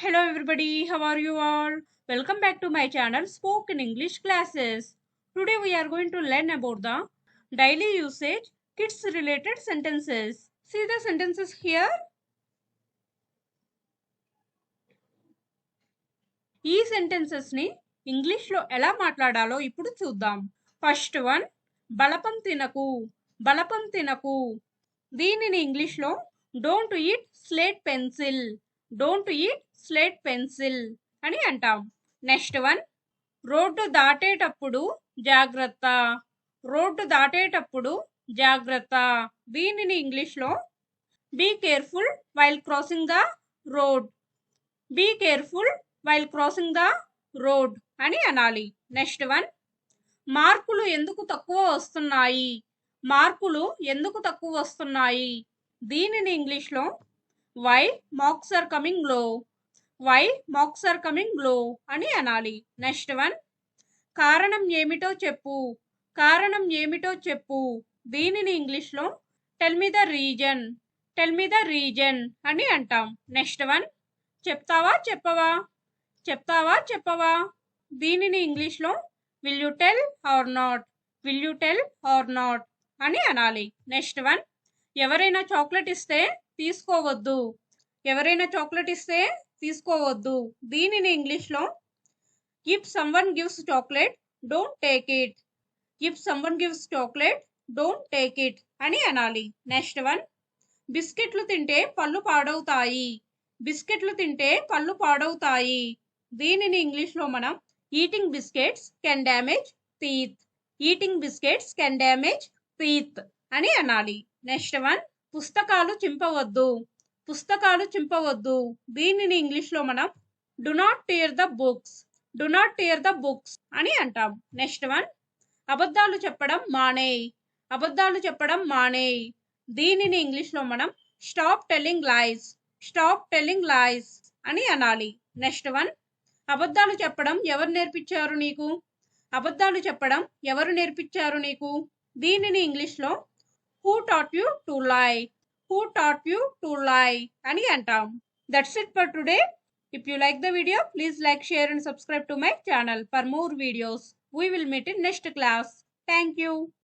Hello everybody, how are you all? Welcome back to my channel Spoken English Classes. Today we are going to learn about the daily usage kids related sentences. See the sentences here. ఈ sentences ని English లో ఎలా మాట్లాడాలో ఇప్పుడు చూద్దాం. First one, బలపం తినకు. బలపం తినకు. దీనిని ఇంగ్లీష్ లో don't eat slate pencil. Don't eat slate pencil అని అంటాం. నెక్స్ట్ వన్, రోడ్డు దాటేటప్పుడు జాగ్రత్త. రోడ్డు దాటేటప్పుడు జాగ్రత్త. దీనిని ఇంగ్లీష్ లో be careful while crossing the road. Be careful while crossing the road అని అనాలి. నెక్స్ట్ వన్, మార్కులు ఎందుకు తక్కువ వస్తున్నాయి. మార్కులు ఎందుకు తక్కువ వస్తున్నాయి. దీనిని ఇంగ్లీష్ లో వై మార్క్స్ ఆర్ కమింగ్ లో. వై మార్క్స్ ఆర్ కమింగ్ లో అని అనాలి. నెక్స్ట్ వన్, కారణం ఏమిటో చెప్పు. కారణం ఏమిటో చెప్పు. దీనిని ఇంగ్లీష్ లో tell me the reason. Tell me the reason అని అంటాం. నెక్స్ట్ వన్, చెప్తావా చెప్పవా. చెప్తావా చెప్పవా. దీనిని ఇంగ్లీష్ లో will you tell or not. Will you tell or not అని అనాలి. నెక్స్ట్ వన్, ఎవరైనా చాక్లెట్ ఇస్తే తీసుకోవద్దు. ఎవరైనా చాక్లెట్ ఇస్తే తీసుకోవద్దు. దీనిని ఇంగ్లీష్ లో if someone gives chocolate don't take it. If someone gives chocolate don't take it అని అనాలి. నెక్స్ట్ వన్, బిస్కెట్లు తింటే పళ్ళు పాడవుతాయి. బిస్కెట్లు తింటే పళ్ళు పాడవుతాయి. దీనిని ఇంగ్లీష్ లో మనం eating biscuits can damage teeth. Eating biscuits can damage teeth అని అనాలి. నెక్స్ట్ వన్, పుస్తకాలు చింపవద్దు. పుస్తకాలు చింపవద్దు. దీనిని ఇంగ్లీష్ లో మనం do not tear the books. Do not tear the books అని అంటాం. నెక్స్ట్ వన్, అబద్ధాలు చెప్పడం మానేయ్. అబద్ధాలు చెప్పడం మానేయ్. దీనిని ఇంగ్లీష్ లో మనం స్టాప్ టెల్లింగ్ లైస్. స్టాప్ టెల్లింగ్ లైస్ అని అనాలి. నెక్స్ట్ వన్, అబద్ధాలు చెప్పడం ఎవరు నేర్పించారు నీకు. అబద్ధాలు చెప్పడం ఎవరు నేర్పించారు నీకు. దీనిని ఇంగ్లీష్ లో who taught you to lie. Who taught you to lie అని అంటాం. That's it for today. If you like the video, please like, share and subscribe to my channel for more videos. We will meet in next class. Thank you.